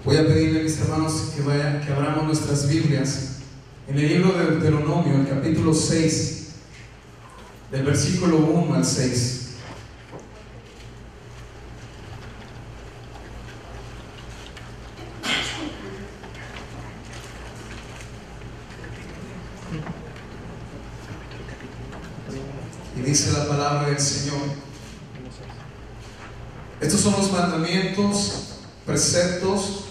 Voy a pedirle a mis hermanos que abramos nuestras Biblias en el libro de Deuteronomio, el capítulo 6, del versículo 1 al 6. Y dice la palabra del Señor: estos son los mandamientos, preceptos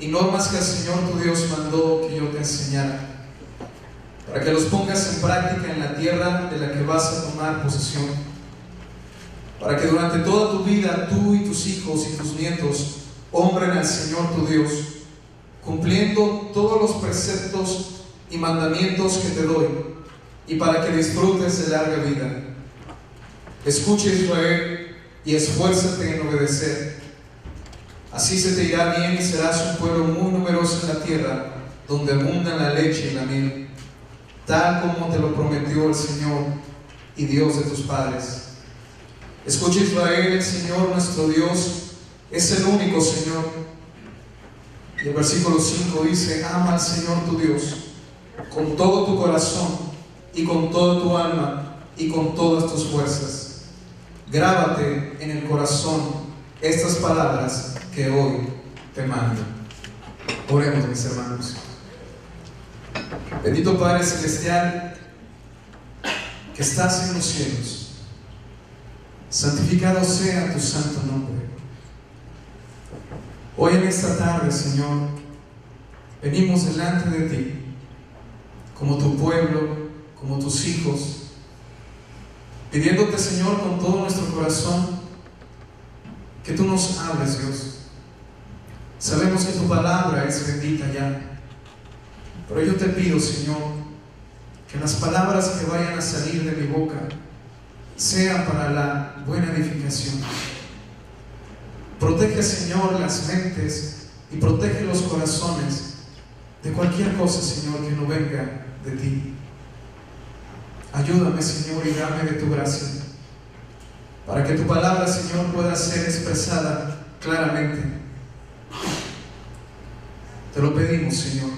y normas que el Señor tu Dios mandó que yo te enseñara, para que los pongas en práctica en la tierra de la que vas a tomar posesión, para que durante toda tu vida tú y tus hijos y tus nietos honren al Señor tu Dios, cumpliendo todos los preceptos y mandamientos que te doy, y para que disfrutes de larga vida. Escucha, Israel, y esfuérzate en obedecer. Así se te irá bien y serás un pueblo muy numeroso en la tierra, donde abundan la leche y la miel, tal como te lo prometió el Señor y Dios de tus padres. Escucha, Israel, el Señor nuestro Dios es el único Señor. Y el versículo 5 dice: ama al Señor tu Dios con todo tu corazón y con toda tu alma y con todas tus fuerzas. Grábate en el corazón estas palabras que hoy te mando. Oremos, mis hermanos. Bendito Padre Celestial, que estás en los cielos, santificado sea tu santo nombre. Hoy en esta tarde, Señor, venimos delante de ti como tu pueblo, como tus hijos, pidiéndote, Señor, con todo nuestro corazón que tú nos hables, Dios. Sabemos que tu palabra es bendita ya, pero yo te pido, Señor, que las palabras que vayan a salir de mi boca sean para la buena edificación. Protege, Señor, las mentes y protege los corazones de cualquier cosa, Señor, que no venga de ti. Ayúdame, Señor, y dame de tu gracia, para que tu palabra, Señor, pueda ser expresada claramente. Te lo pedimos, Señor,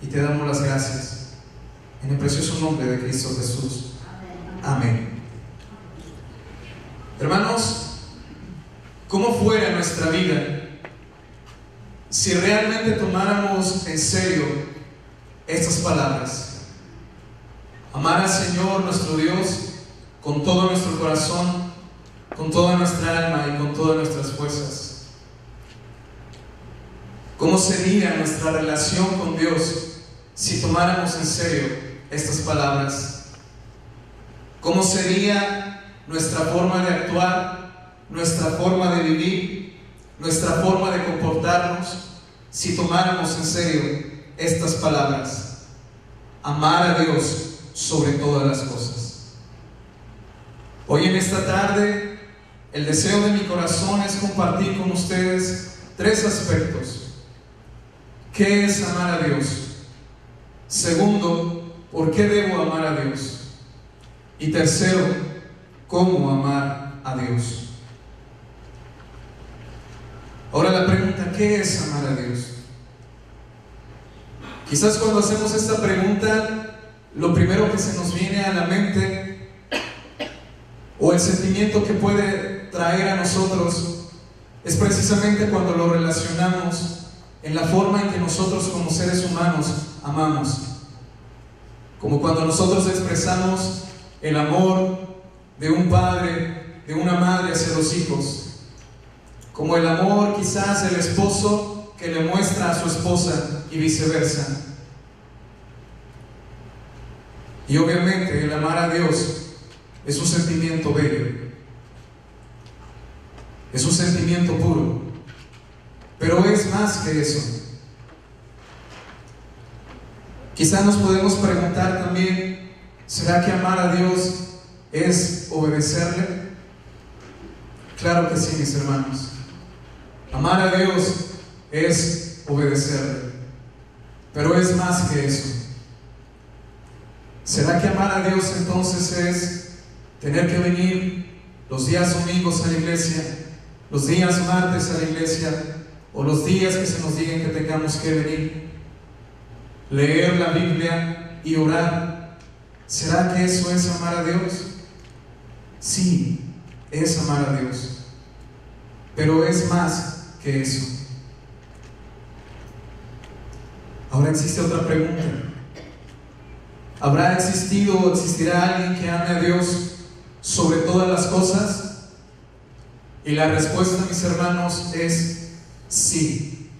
y te damos las gracias, en el precioso nombre de Cristo Jesús. Amén. Hermanos, ¿cómo fuera nuestra vida si realmente tomáramos en serio estas palabras? Amar al Señor nuestro Dios con todo nuestro corazón, con toda nuestra alma y con todas nuestras fuerzas. ¿Cómo sería nuestra relación con Dios si tomáramos en serio estas palabras? ¿Cómo sería nuestra forma de actuar, nuestra forma de vivir, nuestra forma de comportarnos si tomáramos en serio estas palabras? Amar a Dios sobre todas las cosas. Hoy en esta tarde, el deseo de mi corazón es compartir con ustedes tres aspectos. ¿Qué es amar a Dios? Segundo, ¿por qué debo amar a Dios? Y tercero, ¿cómo amar a Dios? Ahora la pregunta: ¿qué es amar a Dios? Quizás cuando hacemos esta pregunta, lo primero que se nos viene a la mente, o el sentimiento que puede traer a nosotros, es precisamente cuando lo relacionamos en la forma en que nosotros como seres humanos amamos. Como cuando nosotros expresamos el amor de un padre, de una madre hacia los hijos. Como el amor quizás del esposo que le muestra a su esposa y viceversa. Y obviamente el amar a Dios es un sentimiento bello, es un sentimiento puro, pero es más que eso. Quizás nos podemos preguntar también: ¿será que amar a Dios es obedecerle? Claro que sí, mis hermanos. Amar a Dios es obedecerle, pero es más que eso. ¿Será que amar a Dios entonces es tener que venir los días domingos a la iglesia, los días martes a la iglesia, o los días que se nos digan que tengamos que venir, leer la Biblia y orar. ¿Será que eso es amar a Dios? Sí, es amar a Dios, pero es más que eso. Ahora existe otra pregunta. ¿Habrá existido o existirá alguien que ame a Dios sobre todas las cosas? Y la respuesta, mis hermanos, es sí.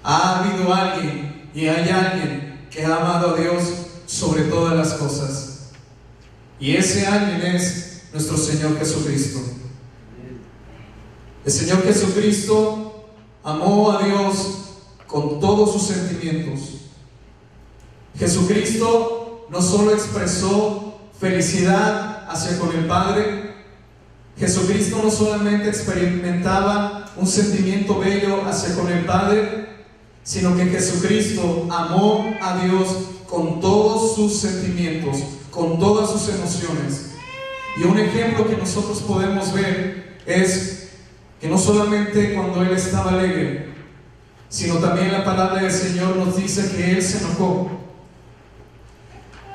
Ha habido alguien y hay alguien que ha amado a Dios sobre todas las cosas. Y ese alguien es nuestro Señor Jesucristo. El Señor Jesucristo amó a Dios con todos sus sentimientos. Jesucristo no solo expresó felicidad hacia con el Padre, Jesucristo no solamente experimentaba un sentimiento bello hacia con el Padre, sino que Jesucristo amó a Dios con todos sus sentimientos, con todas sus emociones. Y un ejemplo que nosotros podemos ver es que no solamente cuando Él estaba alegre, sino también la palabra del Señor nos dice que Él se enojó.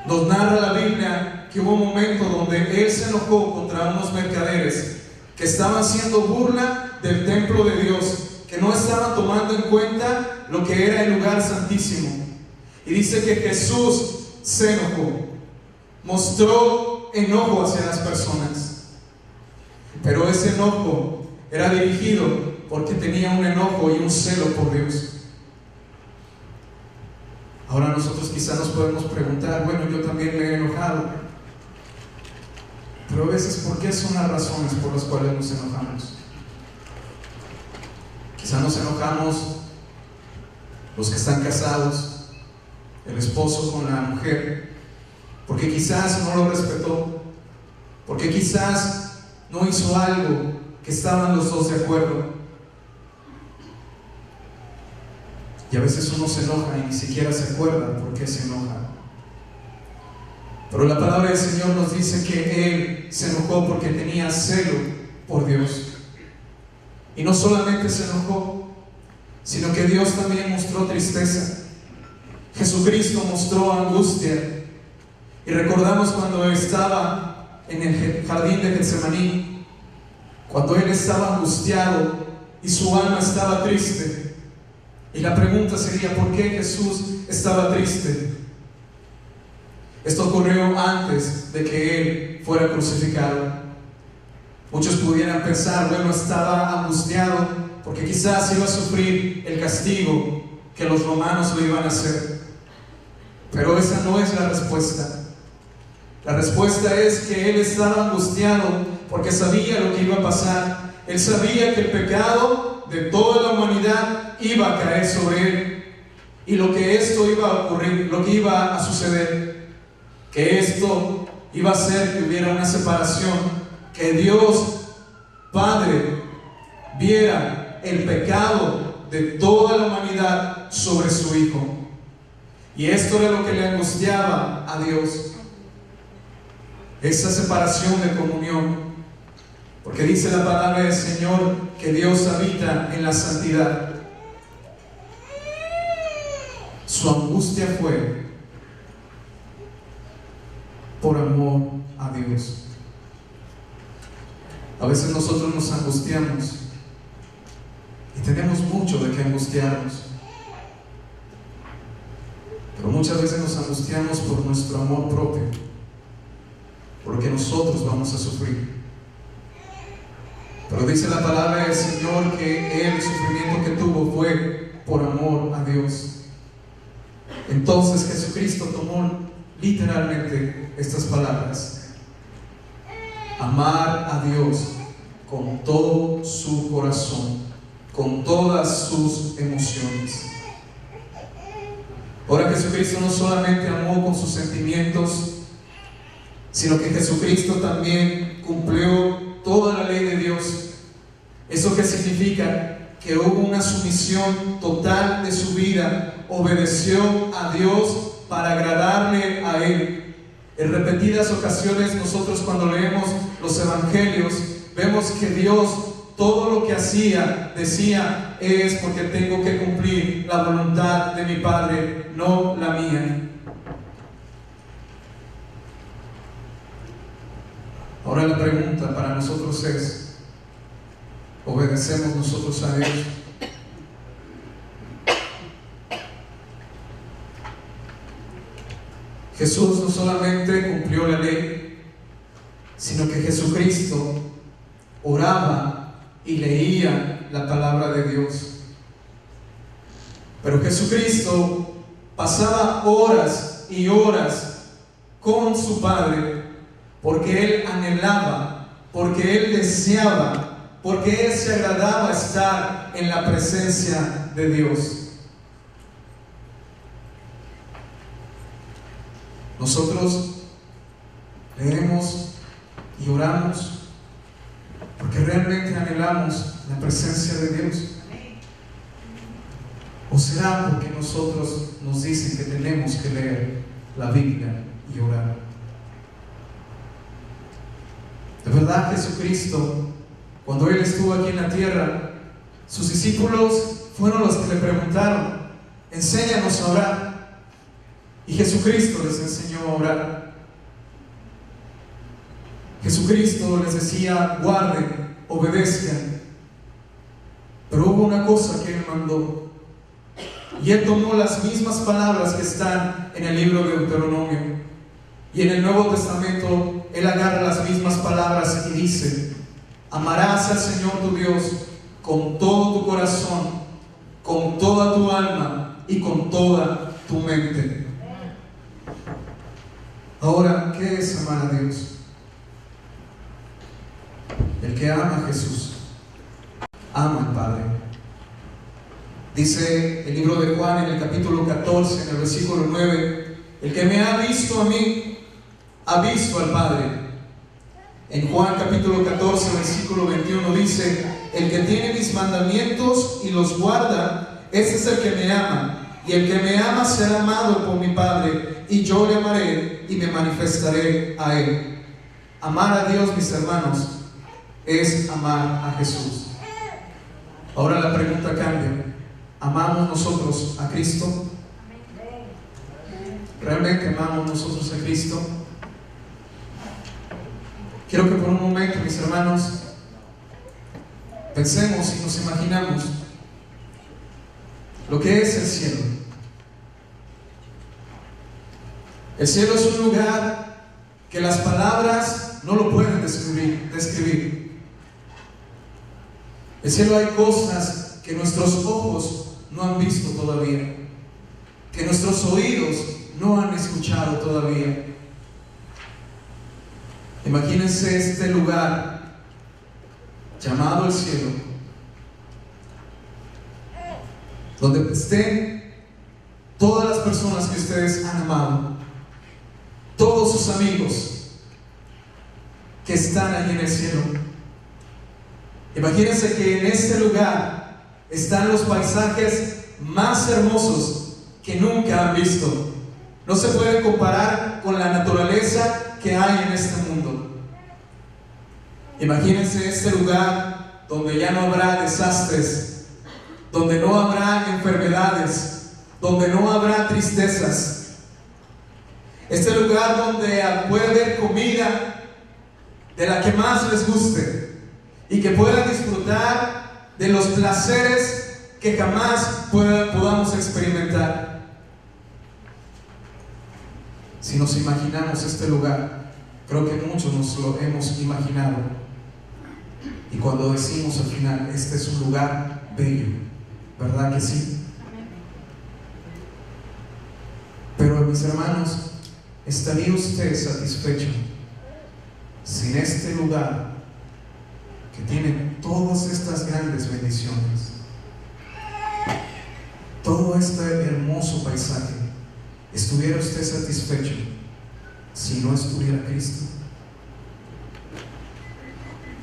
Nos narra la Biblia que hubo un momento donde Él se enojó contra unos mercaderes que estaban haciendo burla del templo de Dios, que no estaban tomando en cuenta lo que era el lugar santísimo. Y dice que Jesús se enojó, mostró enojo hacia las personas, pero ese enojo era dirigido porque tenía un enojo y un celo por Dios. Ahora nosotros quizás nos podemos preguntar, bueno, yo también me he enojado, pero a veces, ¿por qué son las razones por las cuales nos enojamos? Quizás nos enojamos los que están casados, el esposo con la mujer, porque quizás no lo respetó, porque quizás no hizo algo que estaban los dos de acuerdo. Y a veces uno se enoja y ni siquiera se acuerda por qué se enoja. Pero la palabra del Señor nos dice que Él se enojó porque tenía celo por Dios. Y no solamente se enojó, sino que Dios también mostró tristeza. Jesucristo mostró angustia. Y recordamos cuando estaba en el jardín de Getsemaní, cuando Él estaba angustiado y su alma estaba triste. Y la pregunta sería, ¿por qué Jesús estaba triste? Esto ocurrió antes de que Él fuera crucificado. Muchos pudieran pensar, bueno, estaba angustiado porque quizás iba a sufrir el castigo que los romanos le iban a hacer. Pero esa no es la respuesta. La respuesta es que Él estaba angustiado porque sabía lo que iba a pasar. Él sabía que el pecado de toda la humanidad iba a caer sobre Él, y lo que esto iba a ocurrir, lo que iba a suceder, que esto iba a hacer que hubiera una separación, que Dios Padre viera el pecado de toda la humanidad sobre su Hijo. Y esto era lo que le angustiaba a Dios, esa separación de comunión. Porque dice la palabra del Señor que Dios habita en la santidad. Su angustia fue por amor a Dios. A veces nosotros nos angustiamos y tenemos mucho de qué angustiarnos, pero muchas veces nos angustiamos por nuestro amor propio, porque nosotros vamos a sufrir. Pero dice la palabra del Señor que el sufrimiento que tuvo fue por amor a Dios. Entonces Jesucristo tomó literalmente estas palabras: amar a Dios con todo su corazón, con todas sus emociones. Ahora Jesucristo no solamente amó con sus sentimientos, sino que Jesucristo también cumplió toda la ley de Dios. ¿Eso qué significa? Que hubo una sumisión total de su vida. Obedeció a Dios para agradarle a Él. En repetidas ocasiones nosotros, cuando leemos los evangelios, vemos que Dios todo lo que hacía, decía, es porque tengo que cumplir la voluntad de mi Padre, no la mía. Ahora la pregunta para nosotros es, ¿obedecemos nosotros a Dios? Jesús no solamente cumplió la ley, sino que Jesucristo oraba y leía la palabra de Dios. Pero Jesucristo pasaba horas y horas con su Padre, porque Él anhelaba, porque Él deseaba, porque Él se agradaba estar en la presencia de Dios. Nosotros leemos y oramos porque realmente anhelamos la presencia de Dios. ¿O será porque nosotros nos dicen que tenemos que leer la Biblia y orar? De verdad, Jesucristo, cuando Él estuvo aquí en la tierra, sus discípulos fueron los que le preguntaron, enséñanos a orar. Y Jesucristo les enseñó a orar. Jesucristo les decía, guarden, obedezcan. Pero hubo una cosa que Él mandó. Y Él tomó las mismas palabras que están en el libro de Deuteronomio. Y en el Nuevo Testamento Él agarra las mismas palabras y dice, amarás al Señor tu Dios con todo tu corazón, con toda tu alma y con toda tu mente. Ahora, ¿qué es amar a Dios? El que ama a Jesús ama al Padre. Dice el libro de Juan en el capítulo 14, en el versículo 9, el que me ha visto a mí, ha visto al Padre. En Juan capítulo 14, versículo 21 dice, el que tiene mis mandamientos y los guarda, ese es el que me ama. Y el que me ama será amado por mi Padre, y yo le amaré y me manifestaré a Él. Amar a Dios, mis hermanos, es amar a Jesús. Ahora la pregunta cambia. ¿Amamos nosotros a Cristo? ¿Realmente amamos nosotros a Cristo? Quiero que por un momento, mis hermanos, pensemos y nos imaginamos lo que es el cielo. El cielo es un lugar que las palabras no lo pueden describir. El cielo hay cosas que nuestros ojos no han visto todavía, que nuestros oídos no han escuchado todavía. Imagínense este lugar llamado el cielo, donde estén todas las personas que ustedes han amado, todos sus amigos que están allí en el cielo. Imagínense que en este lugar están los paisajes más hermosos que nunca han visto. No se puede comparar con la naturaleza que hay en este mundo. Imagínense este lugar donde ya no habrá desastres, donde no habrá enfermedades, donde no habrá tristezas. Este lugar donde puede haber comida de la que más les guste y que puedan disfrutar de los placeres que jamás podamos experimentar. Si nos imaginamos este lugar, creo que muchos nos lo hemos imaginado. Y cuando decimos al final, este es un lugar bello, ¿verdad que sí? Pero mis hermanos, ¿estaría usted satisfecho sin este lugar que tiene todas estas grandes bendiciones, todo este hermoso paisaje? ¿Estuviera usted satisfecho si no estuviera Cristo?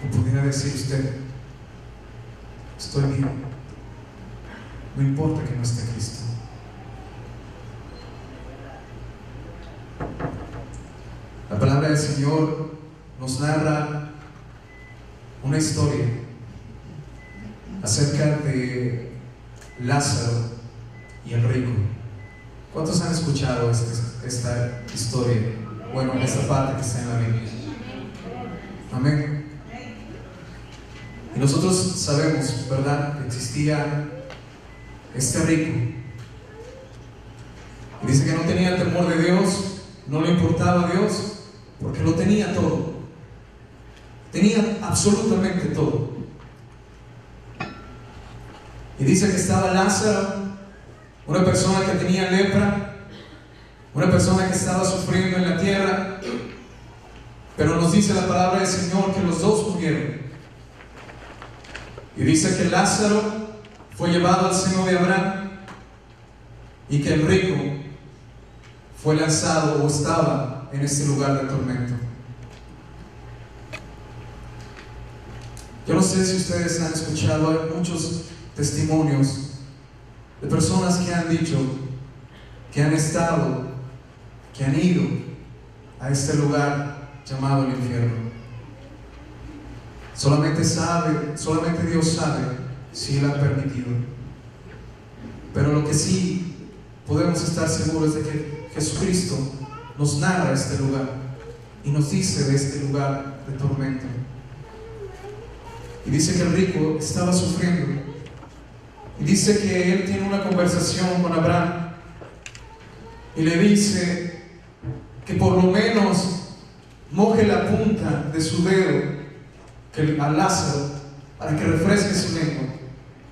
¿O pudiera decir usted, estoy bien, no importa que no esté Cristo? La palabra del Señor nos narra una historia acerca de Lázaro y el rico. ¿Cuántos han escuchado esta historia? Bueno, esta parte que está en la Biblia. Amén. Y nosotros sabemos, ¿verdad?, que existía este rico. Y dice que no tenía temor de Dios, no le importaba a Dios, porque lo tenía todo. Tenía absolutamente todo. Y dice que estaba Lázaro, una persona que tenía lepra, una persona que estaba sufriendo en la tierra. Pero nos dice la palabra del Señor que los dos murieron. Y dice que Lázaro fue llevado al seno de Abraham y que el rico fue lanzado o estaba en este lugar de tormento. Yo no sé si ustedes han escuchado, hay muchos testimonios de personas que han dicho que han estado, que han ido a este lugar llamado el infierno. Solamente Dios sabe si Él ha permitido. Pero lo que sí podemos estar seguros es de que Jesucristo nos narra este lugar y nos dice de este lugar de tormento. Y dice que el rico estaba sufriendo. Y dice que él tiene una conversación con Abraham y le dice que por lo menos moje la punta de su dedo a Lázaro para que refresque su lengua,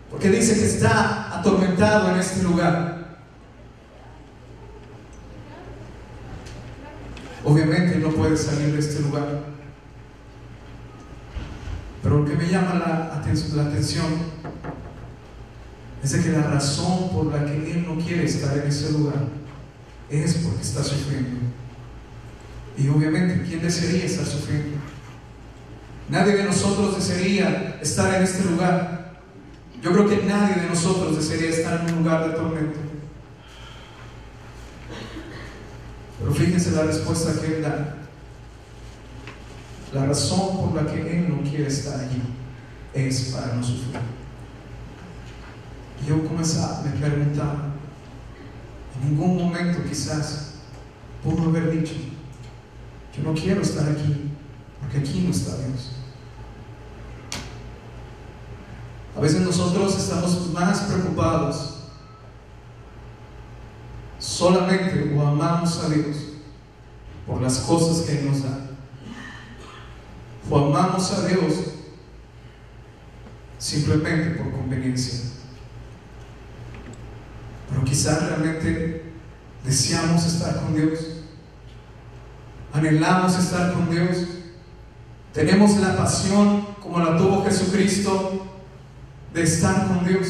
porque dice que está atormentado en este lugar. Obviamente no puede salir de este lugar, pero lo que me llama la atención es de que la razón por la que él no quiere estar en ese lugar es porque está sufriendo. Y obviamente, ¿quién desearía estar sufriendo? Nadie de nosotros desearía estar en este lugar. Yo creo que nadie de nosotros desearía estar en un lugar de tormento. Pero fíjense la respuesta que él da. La razón por la que él no quiere estar allí es para no sufrir. Y yo me preguntaba, en ningún momento quizás pudo haber dicho: yo no quiero estar aquí, porque aquí no está Dios. A veces nosotros estamos más preocupados solamente o amamos a Dios por las cosas que Él nos da, o amamos a Dios simplemente por conveniencia. Pero quizás realmente deseamos estar con Dios, anhelamos estar con Dios, tenemos la pasión como la tuvo Jesucristo de estar con Dios.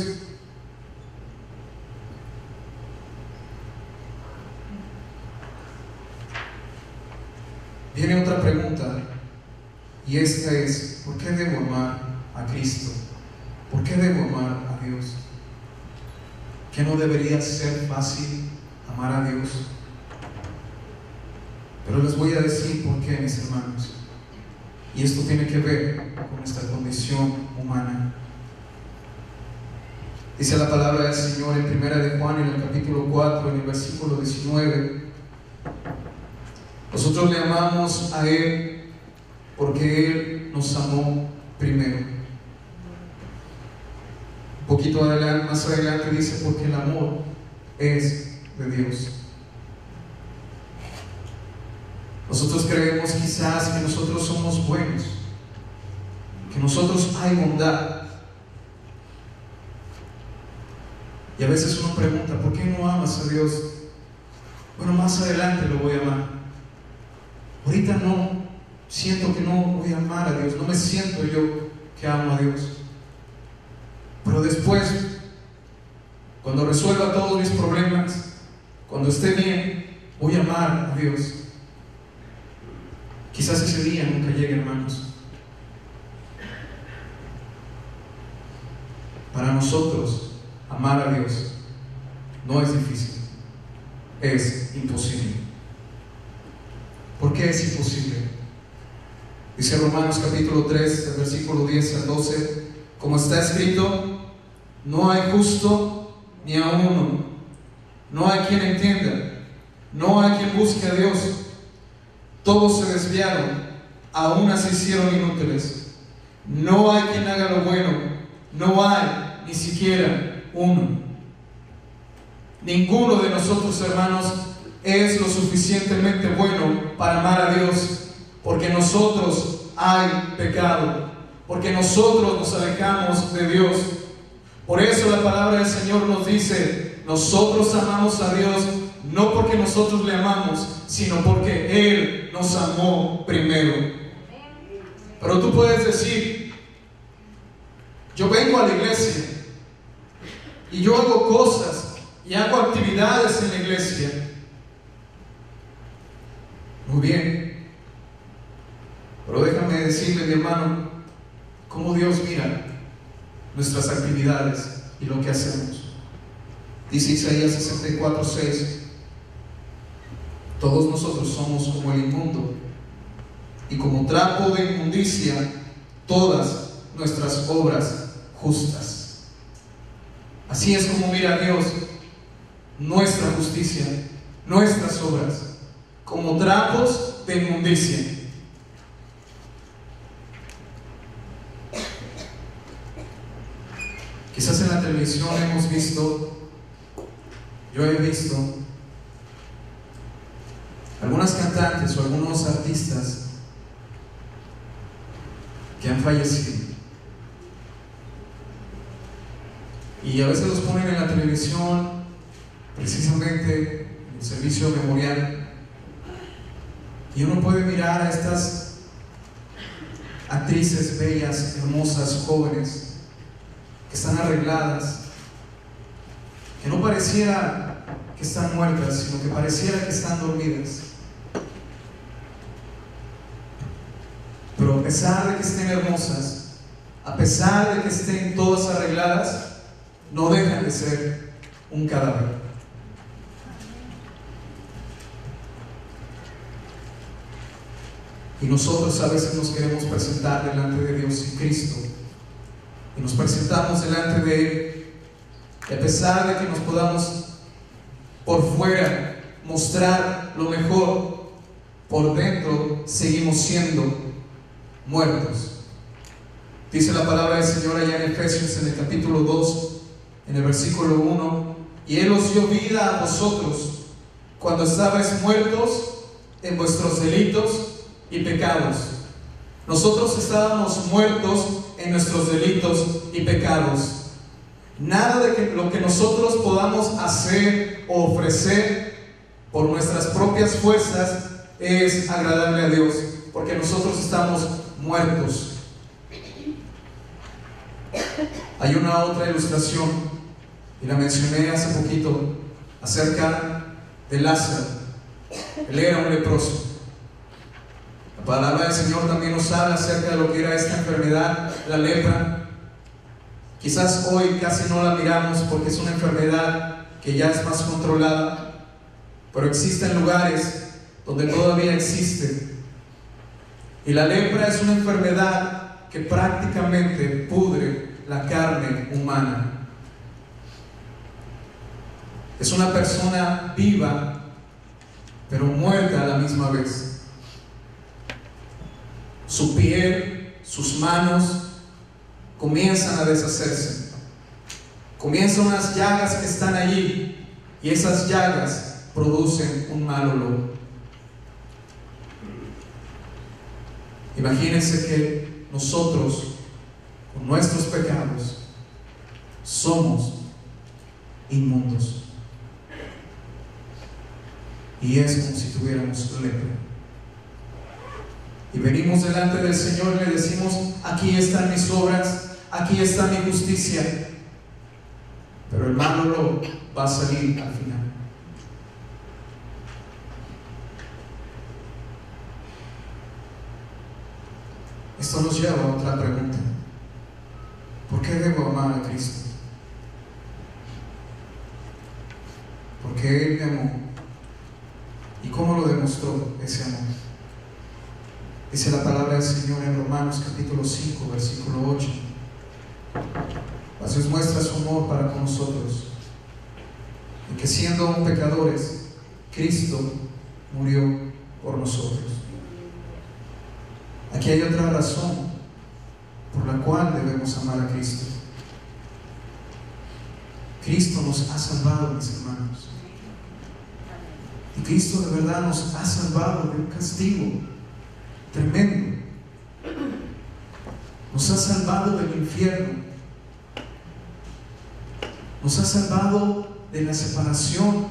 Viene otra pregunta, y esta es: ¿por qué debo amar a Cristo? ¿Por qué debo amar a Dios? ¿Que no debería ser fácil amar a Dios? Pero les voy a decir por qué, mis hermanos. Y esto tiene que ver con nuestra condición humana. Dice la palabra del Señor en 1 de Juan, en el capítulo 4, en el versículo 19: nosotros le amamos a Él porque Él nos amó primero. Un poquito adelante, más adelante dice: porque el amor es de Dios. Nosotros creemos quizás que nosotros somos buenos, que nosotros hay bondad. Y a veces uno pregunta: ¿por qué no amas a Dios? Bueno, más adelante lo voy a amar. Ahorita no, siento que no voy a amar a Dios, no me siento yo que amo a Dios. Pero después, cuando resuelva todos mis problemas, cuando esté bien, voy a amar a Dios. Quizás ese día nunca llegue, hermanos. Para nosotros, amar a Dios no es difícil, es imposible. ¿Por qué es imposible? Dice Romanos capítulo 3, del versículo 10 al 12: como está escrito, No hay justo ni a uno. No hay quien entienda. No hay quien busque a Dios. Todos se desviaron, a una se hicieron inútiles. No hay quien haga lo bueno. No hay ni siquiera uno. Ninguno de nosotros, hermanos, es lo suficientemente bueno para amar a Dios, porque nosotros hay pecado, porque nosotros nos alejamos de Dios. Por eso la palabra del Señor nos dice: nosotros amamos a Dios no porque nosotros le amamos, sino porque Él nos amó primero. Pero tú puedes decir: yo vengo a la iglesia y yo hago cosas y hago actividades en la iglesia. Muy bien, pero déjame decirle, mi hermano, cómo Dios mira nuestras actividades y lo que hacemos. Dice Isaías 64:6: todos nosotros somos como el inmundo, y como trapo de inmundicia todas nuestras obras justas. Así es como mira Dios nuestra justicia, nuestras obras, como trapos de inmundicia. Quizás en la televisión hemos visto, yo he visto algunas cantantes o algunos artistas que han fallecido, y a veces los ponen en la televisión precisamente en el servicio memorial, y uno puede mirar a estas actrices bellas, hermosas, jóvenes, que están arregladas, que no pareciera que están muertas, sino que pareciera que están dormidas. Pero a pesar de que estén hermosas, a pesar de que estén todas arregladas, no dejan de ser un cadáver. Y nosotros a veces nos queremos presentar delante de Dios en Cristo, y nos presentamos delante de Él, y a pesar de que nos podamos por fuera mostrar lo mejor, por dentro seguimos siendo muertos. Dice la palabra del Señor allá en Efesios, en el capítulo 2, en el versículo 1: y Él os dio vida a vosotros cuando estabais muertos en vuestros delitos y pecados. Nosotros estábamos muertos en nuestros delitos y pecados. Nada de lo que nosotros podamos hacer o ofrecer por nuestras propias fuerzas es agradable a Dios, porque nosotros estamos muertos. Hay una otra ilustración, y la mencioné hace poquito, acerca de Lázaro. Él era un leproso. La palabra del Señor también nos habla acerca de lo que era esta enfermedad, la lepra. Quizás hoy casi no la miramos porque es una enfermedad que ya es más controlada, pero existen lugares donde todavía existe. Y la lepra es una enfermedad que prácticamente pudre la carne humana. Es una persona viva, pero muerta a la misma vez. Su piel, sus manos comienzan a deshacerse. Comienzan unas llagas que están allí, y esas llagas producen un mal olor. Imagínense que nosotros, con nuestros pecados, somos inmundos, y es como si tuviéramos lepra. Y venimos delante del Señor y le decimos: aquí están mis obras, aquí está mi justicia. Pero el mal olor va a salir al final. Esto nos lleva a otra pregunta: ¿por qué debo amar a Cristo? ¿Por qué Él me amó? ¿Y cómo lo demostró ese amor? Dice la palabra del Señor en Romanos capítulo 5, versículo 8: Mas Dios muestra su amor para con nosotros, en que siendo aún pecadores, Cristo murió por nosotros. Aquí hay otra razón por la cual debemos amar a Cristo. Cristo nos ha salvado, mis hermanos. Y Cristo de verdad nos ha salvado de un castigo tremendo. Nos ha salvado del infierno. Nos ha salvado de la separación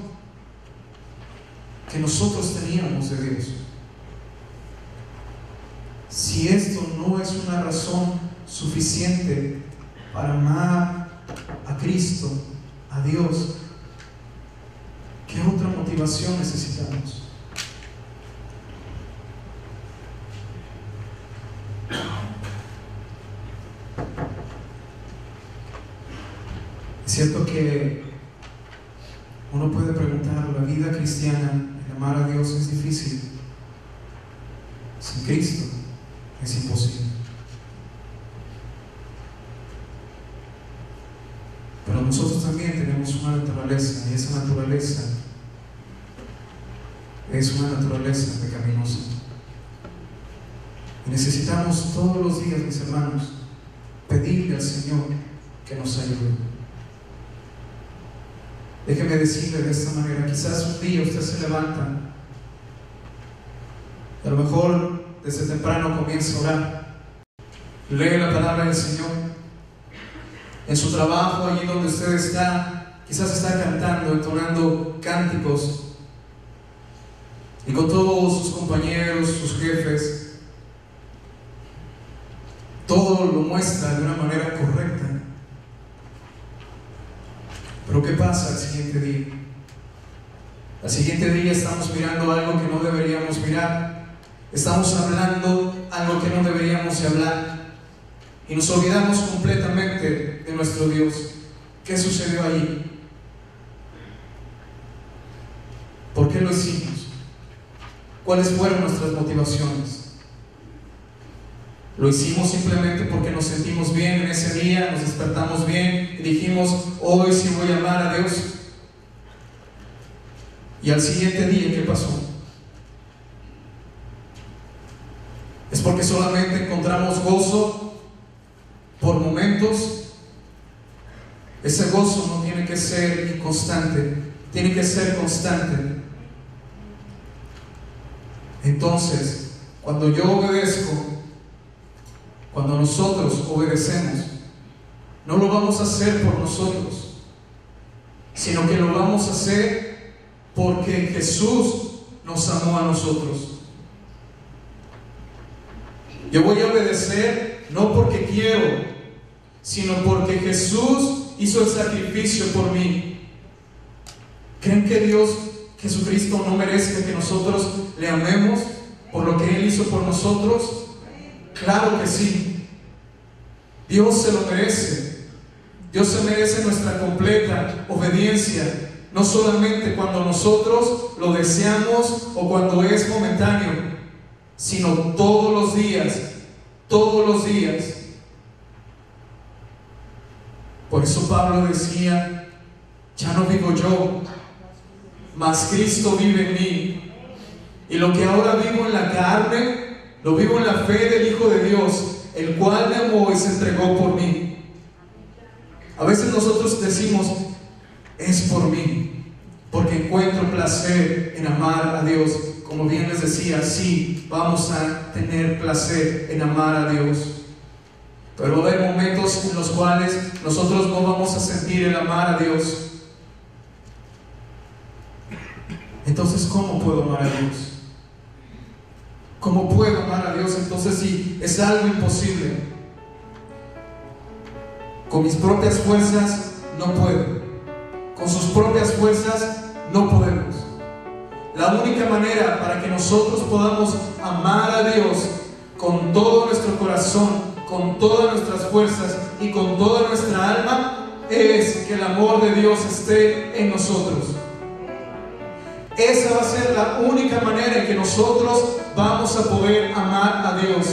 que nosotros teníamos de Dios. Si esto no es una razón suficiente para amar a Cristo, a Dios, ¿qué otra motivación necesitamos? Es cierto que uno puede preguntar, la vida cristiana, el amar a Dios es difícil. Sin Cristo es imposible. Pero nosotros también tenemos una naturaleza, y esa naturaleza es una naturaleza pecaminosa. Y necesitamos todos los días, mis hermanos, pedirle al Señor que nos ayude. Déjeme decirle de esta manera, quizás un día usted se levanta y a lo mejor desde temprano comienza a orar, lee la palabra del Señor. En su trabajo, allí donde usted está, quizás está cantando, entonando cánticos, y con todos sus compañeros, sus jefes, todo lo muestra de una manera correcta. Pero ¿qué pasa al siguiente día? Al siguiente día estamos mirando algo que no deberíamos mirar, estamos hablando algo que no deberíamos de hablar, y nos olvidamos completamente de nuestro Dios. ¿Qué sucedió allí? ¿Por qué lo hicimos? ¿Cuáles fueron nuestras motivaciones? ¿Lo hicimos simplemente porque nos sentimos bien en ese día, nos despertamos bien y dijimos, hoy sí voy a amar a Dios? Y al siguiente día, ¿qué pasó? ¿Es porque solamente encontramos gozo por momentos? Ese gozo no tiene que ser inconstante, tiene que ser constante. Entonces, cuando yo obedezco, cuando nosotros obedecemos, no lo vamos a hacer por nosotros, sino que lo vamos a hacer porque Jesús nos amó a nosotros. Yo voy a obedecer no porque quiero, sino porque Jesús hizo el sacrificio por mí. ¿Creen que Dios, Jesucristo, no merezca que nosotros le amemos por lo que Él hizo por nosotros? Claro que sí. Dios se lo merece. Dios se merece nuestra completa obediencia, no solamente cuando nosotros lo deseamos o cuando es momentáneo, sino todos los días, todos los días. Por eso Pablo decía, ya no vivo yo, mas Cristo vive en mí. Y lo que ahora vivo en la carne, lo vivo en la fe del Hijo de Dios, el cual me amó y se entregó por mí. A veces nosotros decimos, es por mí, porque encuentro placer en amar a Dios. Como bien les decía, sí, vamos a tener placer en amar a Dios, pero va a haber momentos en los cuales nosotros no vamos a sentir el amar a Dios. Entonces, ¿cómo puedo amar a Dios? ¿Cómo puedo amar a Dios entonces si es algo imposible? Con mis propias fuerzas no puedo. Con sus propias fuerzas no podemos. La única manera para que nosotros podamos amar a Dios con todo nuestro corazón, con todas nuestras fuerzas y con toda nuestra alma es que el amor de Dios esté en nosotros. Esa va a ser la única manera en que nosotros vamos a poder amar a Dios,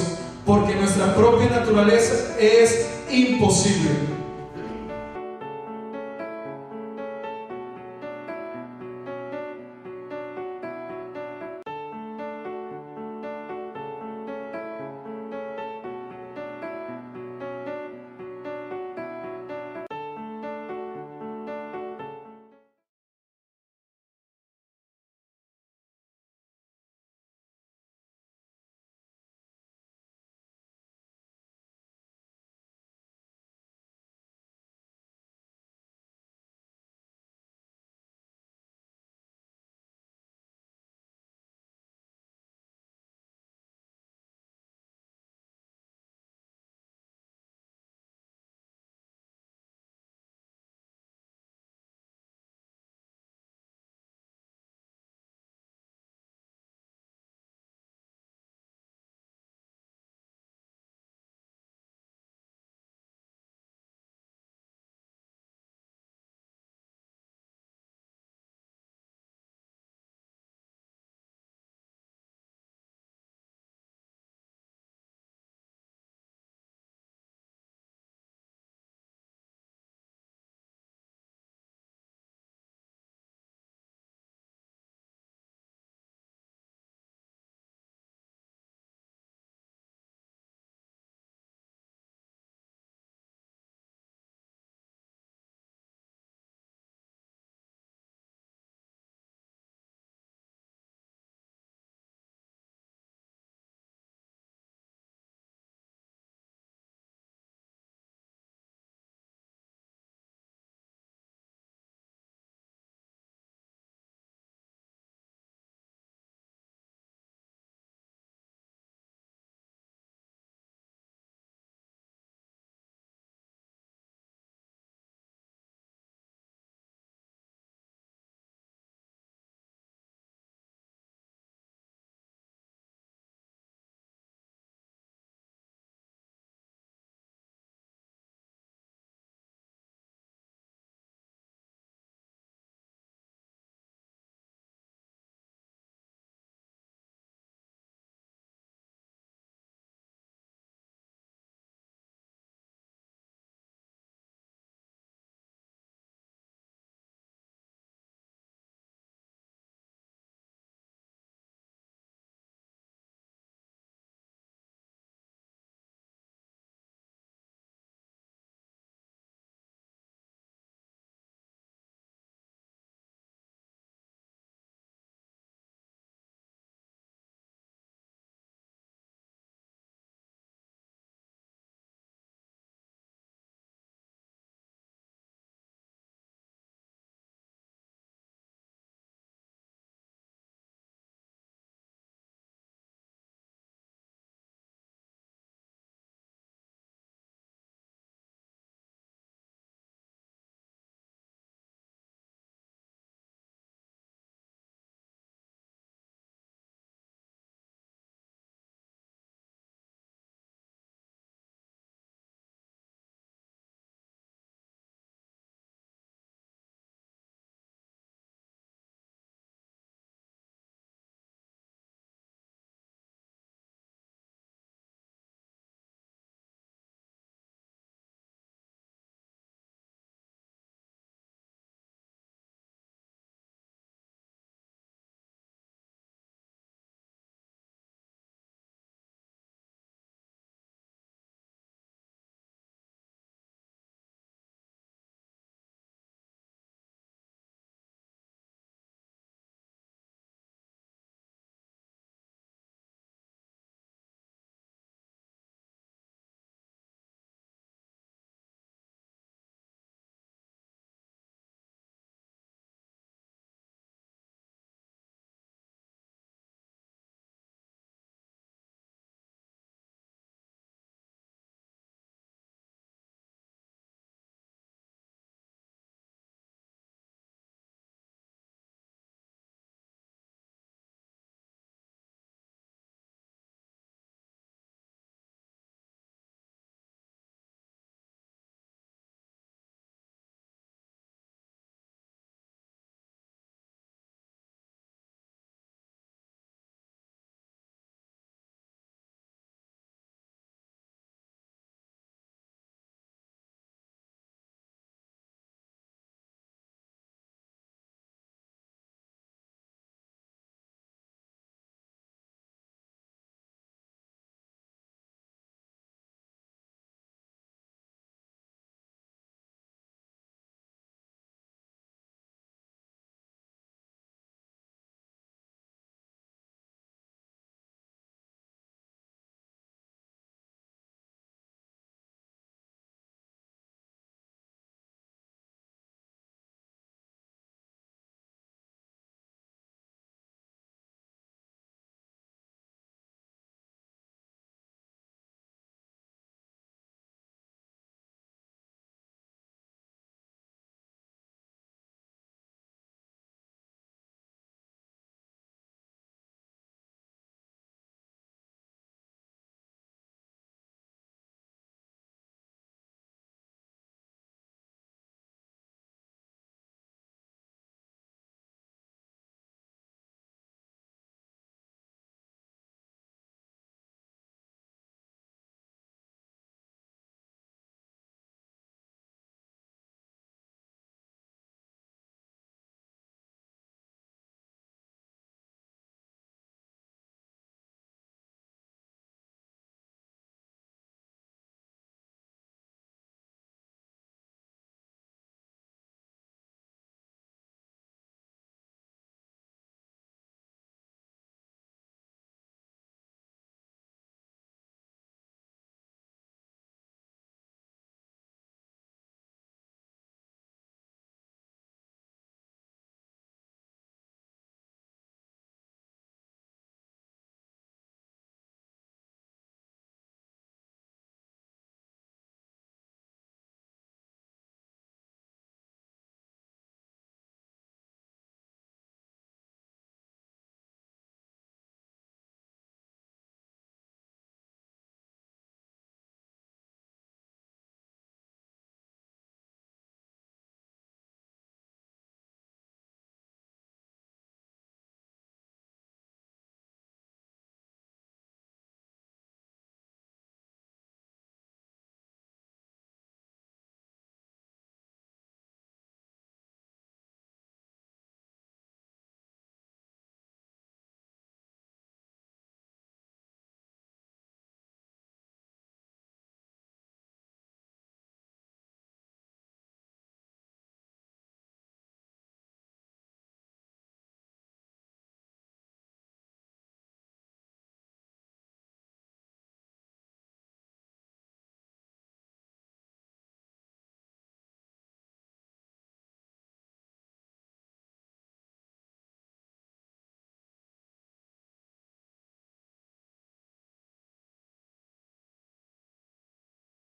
porque nuestra propia naturaleza es imposible.